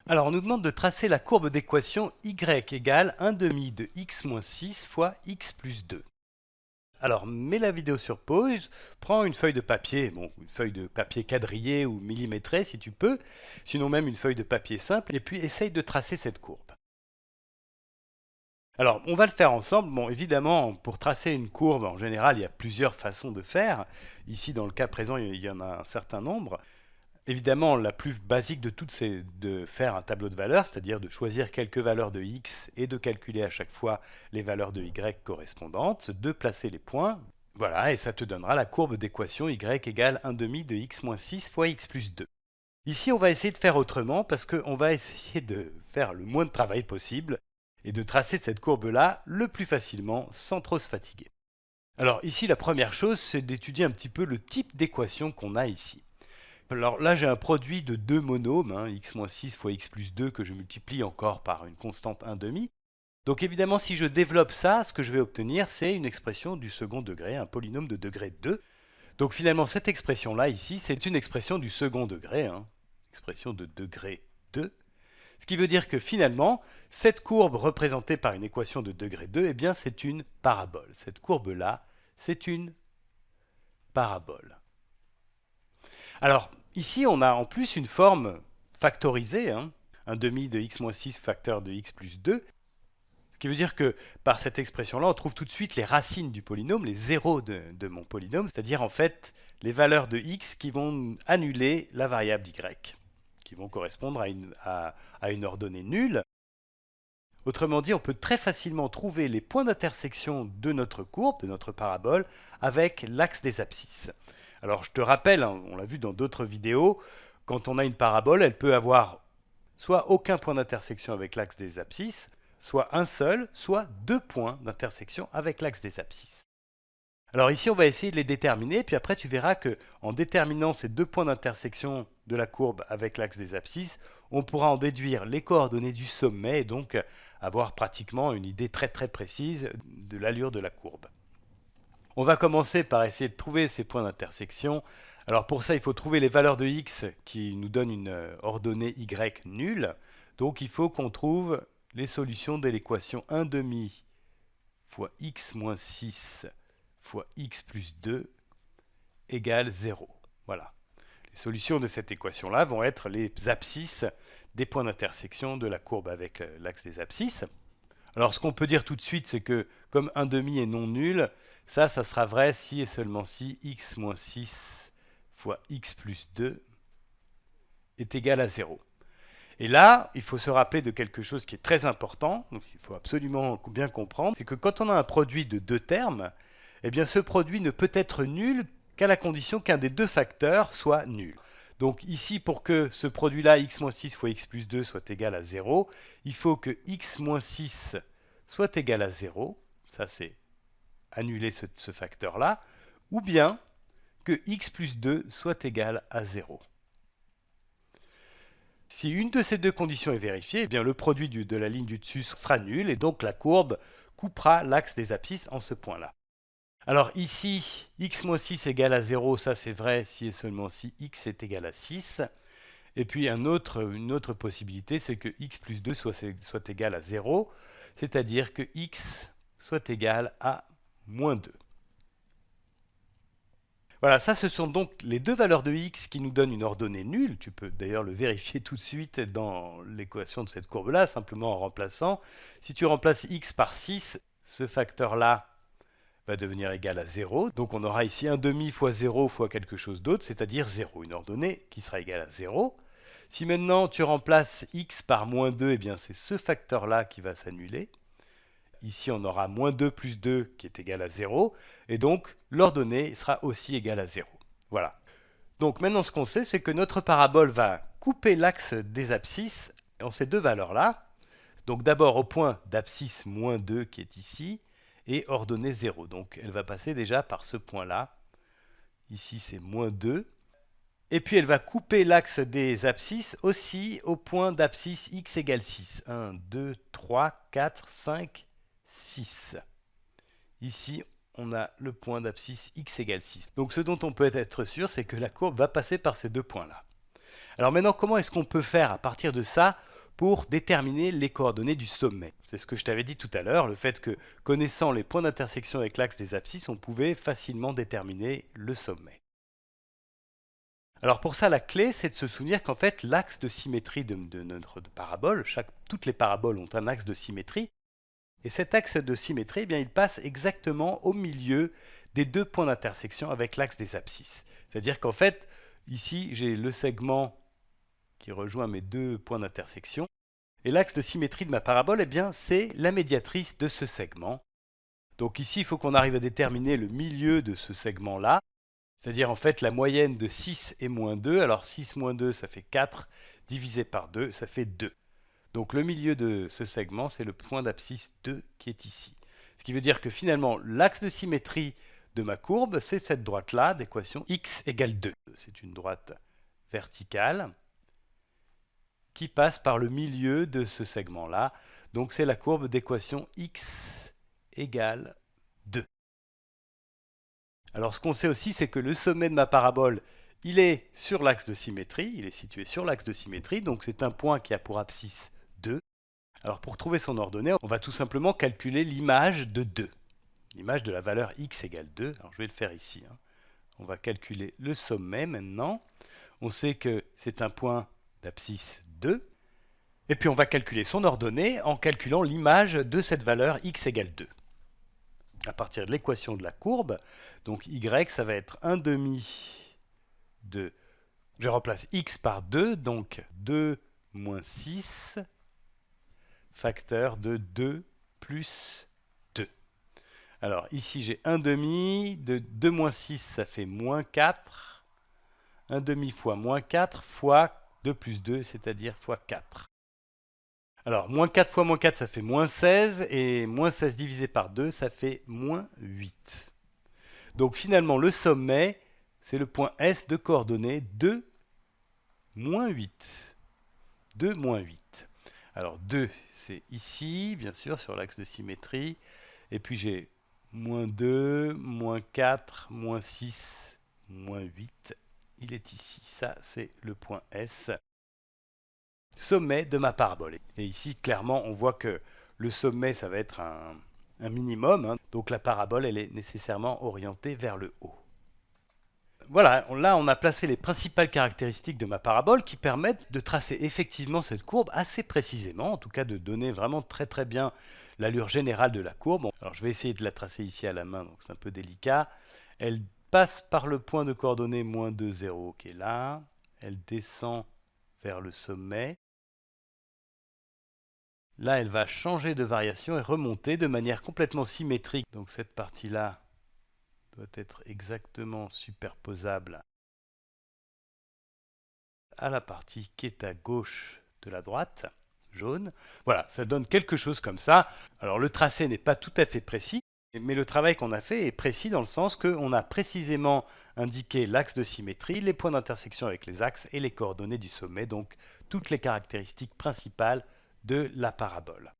Alors, on nous demande de tracer la courbe d'équation y égale 1 demi de x moins 6 fois x plus 2. Alors, mets la vidéo sur pause, prends une feuille de papier, bon, une feuille de papier quadrillée ou millimétrée si tu peux, sinon même une feuille de papier simple, et puis essaye de tracer cette courbe. Alors, on va le faire ensemble. Bon, évidemment, pour tracer une courbe, en général, il y a plusieurs façons de faire. Ici, dans le cas présent, il y en a un certain nombre. Évidemment, la plus basique de toutes, c'est de faire un tableau de valeurs, c'est-à-dire de choisir quelques valeurs de x et de calculer à chaque fois les valeurs de y correspondantes, de placer les points. Voilà, et ça te donnera la courbe d'équation y égale 1 demi de x moins 6 fois x plus 2. Ici, on va essayer de faire autrement parce qu'on va essayer de faire le moins de travail possible et de tracer cette courbe-là le plus facilement sans trop se fatiguer. Alors ici, la première chose, c'est d'étudier un petit peu le type d'équation qu'on a ici. Alors là, j'ai un produit de deux monômes, x moins 6 fois x plus 2, que je multiplie encore par une constante 1 demi. Donc évidemment, si je développe ça, ce que je vais obtenir, c'est une expression du second degré, un polynôme de degré 2. Donc finalement, cette expression-là, ici, c'est une expression du second degré, expression de degré 2. Ce qui veut dire que finalement, cette courbe représentée par une équation de degré 2, eh bien, c'est une parabole. Cette courbe-là, c'est une parabole. Alors, ici, on a en plus une forme factorisée, 1 demi de x moins 6 facteur de x plus 2, ce qui veut dire que par cette expression-là, on trouve tout de suite les racines du polynôme, les zéros de mon polynôme, c'est-à-dire en fait les valeurs de x qui vont annuler la variable y, qui vont correspondre à une ordonnée nulle. Autrement dit, on peut très facilement trouver les points d'intersection de notre courbe, de notre parabole, avec l'axe des abscisses. Alors je te rappelle, on l'a vu dans d'autres vidéos, quand on a une parabole, elle peut avoir soit aucun point d'intersection avec l'axe des abscisses, soit un seul, soit deux points d'intersection avec l'axe des abscisses. Alors ici, on va essayer de les déterminer, puis après tu verras que en déterminant ces deux points d'intersection de la courbe avec l'axe des abscisses, on pourra en déduire les coordonnées du sommet et donc avoir pratiquement une idée très très précise de l'allure de la courbe. On va commencer par essayer de trouver ces points d'intersection. Alors pour ça, il faut trouver les valeurs de x qui nous donnent une ordonnée y nulle. Donc il faut qu'on trouve les solutions de l'équation 1 demi fois x moins 6 fois x plus 2 égale 0. Voilà. Les solutions de cette équation-là vont être les abscisses des points d'intersection de la courbe avec l'axe des abscisses. Alors ce qu'on peut dire tout de suite, c'est que comme 1 demi est non nul, ça sera vrai si et seulement si x moins 6 fois x plus 2 est égal à 0. Et là, il faut se rappeler de quelque chose qui est très important, donc il faut absolument bien comprendre, c'est que quand on a un produit de deux termes, eh bien ce produit ne peut être nul qu'à la condition qu'un des deux facteurs soit nul. Donc ici, pour que ce produit-là, x moins 6 fois x plus 2 soit égal à 0, il faut que x moins 6 soit égal à 0, ça c'est annuler ce facteur-là, ou bien que x plus 2 soit égal à 0. Si une de ces deux conditions est vérifiée, eh bien le produit de la ligne du dessus sera nul, et donc la courbe coupera l'axe des abscisses en ce point-là. Alors ici, x moins 6 égale à 0, ça c'est vrai si et seulement si x est égal à 6. Et puis une autre possibilité, c'est que x plus 2 soit égal à 0, c'est-à-dire que x soit égal à moins 2. Voilà, ça ce sont donc les deux valeurs de x qui nous donnent une ordonnée nulle. Tu peux d'ailleurs le vérifier tout de suite dans l'équation de cette courbe-là, simplement en remplaçant. Si tu remplaces x par 6, ce facteur-là va devenir égal à 0. Donc on aura ici 1 demi fois 0 fois quelque chose d'autre, c'est-à-dire 0, une ordonnée qui sera égale à 0. Si maintenant tu remplaces x par moins 2, eh bien c'est ce facteur-là qui va s'annuler. Ici, on aura moins 2 plus 2 qui est égal à 0. Et donc, l'ordonnée sera aussi égale à 0. Voilà. Donc maintenant, ce qu'on sait, c'est que notre parabole va couper l'axe des abscisses en ces deux valeurs-là. Donc d'abord au point d'abscisse moins 2 qui est ici, et ordonnée 0. Donc elle va passer déjà par ce point-là. Ici, c'est moins 2. Et puis elle va couper l'axe des abscisses aussi au point d'abscisse x égale 6. 1, 2, 3, 4, 5, 6. Ici, on a le point d'abscisse x égale 6. Donc ce dont on peut être sûr, c'est que la courbe va passer par ces deux points-là. Alors maintenant, comment est-ce qu'on peut faire à partir de ça pour déterminer les coordonnées du sommet. C'est ce que je t'avais dit tout à l'heure, le fait que, connaissant les points d'intersection avec l'axe des abscisses, on pouvait facilement déterminer le sommet. Alors pour ça, la clé, c'est de se souvenir qu'en fait, l'axe de symétrie de notre parabole, toutes les paraboles ont un axe de symétrie, et cet axe de symétrie, eh bien, il passe exactement au milieu des deux points d'intersection avec l'axe des abscisses. C'est-à-dire qu'en fait, ici, j'ai le segment qui rejoint mes deux points d'intersection. Et l'axe de symétrie de ma parabole, eh bien, c'est la médiatrice de ce segment. Donc ici, il faut qu'on arrive à déterminer le milieu de ce segment-là, c'est-à-dire en fait la moyenne de 6 et moins 2. Alors 6 moins 2, ça fait 4, divisé par 2, ça fait 2. Donc le milieu de ce segment, c'est le point d'abscisse 2 qui est ici. Ce qui veut dire que finalement, l'axe de symétrie de ma courbe, c'est cette droite-là d'équation x égale 2. C'est une droite verticale qui passe par le milieu de ce segment-là. Donc c'est la courbe d'équation x égale 2. Alors ce qu'on sait aussi, c'est que le sommet de ma parabole, il est sur l'axe de symétrie, il est situé sur l'axe de symétrie, donc c'est un point qui a pour abscisse 2. Alors pour trouver son ordonnée, on va tout simplement calculer l'image de 2, l'image de la valeur x égale 2. Alors je vais le faire ici. On va calculer le sommet maintenant. On sait que c'est un point d'abscisse 2. Et puis on va calculer son ordonnée en calculant l'image de cette valeur x égale 2. À partir de l'équation de la courbe, donc y, ça va être 1 demi de... Je remplace x par 2, donc 2 moins 6, facteur de 2 plus 2. Alors ici j'ai 1 demi, de 2 moins 6, ça fait moins 4. 1 demi fois moins 4 fois 2 plus 2, c'est-à-dire fois 4. Alors, moins 4 fois moins 4, ça fait moins 16, et moins 16 divisé par 2, ça fait moins 8. Donc finalement, le sommet, c'est le point S de coordonnées 2, moins 8. 2, moins 8. Alors 2, c'est ici, bien sûr, sur l'axe de symétrie. Et puis j'ai moins 2, moins 4, moins 6, moins 8. Il est ici. Ça, c'est le point S. Sommet de ma parabole. Et ici, clairement, on voit que le sommet, ça va être un minimum. Donc la parabole, elle est nécessairement orientée vers le haut. Voilà, là, on a placé les principales caractéristiques de ma parabole qui permettent de tracer effectivement cette courbe assez précisément, en tout cas de donner vraiment très très bien l'allure générale de la courbe. Alors je vais essayer de la tracer ici à la main, donc c'est un peu délicat. Elle passe par le point de coordonnées moins 2, 0 qui est là. Elle descend vers le sommet. Là, elle va changer de variation et remonter de manière complètement symétrique. Donc cette partie-là doit être exactement superposable à la partie qui est à gauche de la droite, jaune. Voilà, ça donne quelque chose comme ça. Alors le tracé n'est pas tout à fait précis, mais le travail qu'on a fait est précis dans le sens qu'on a précisément indiqué l'axe de symétrie, les points d'intersection avec les axes et les coordonnées du sommet, donc toutes les caractéristiques principales de la parabole.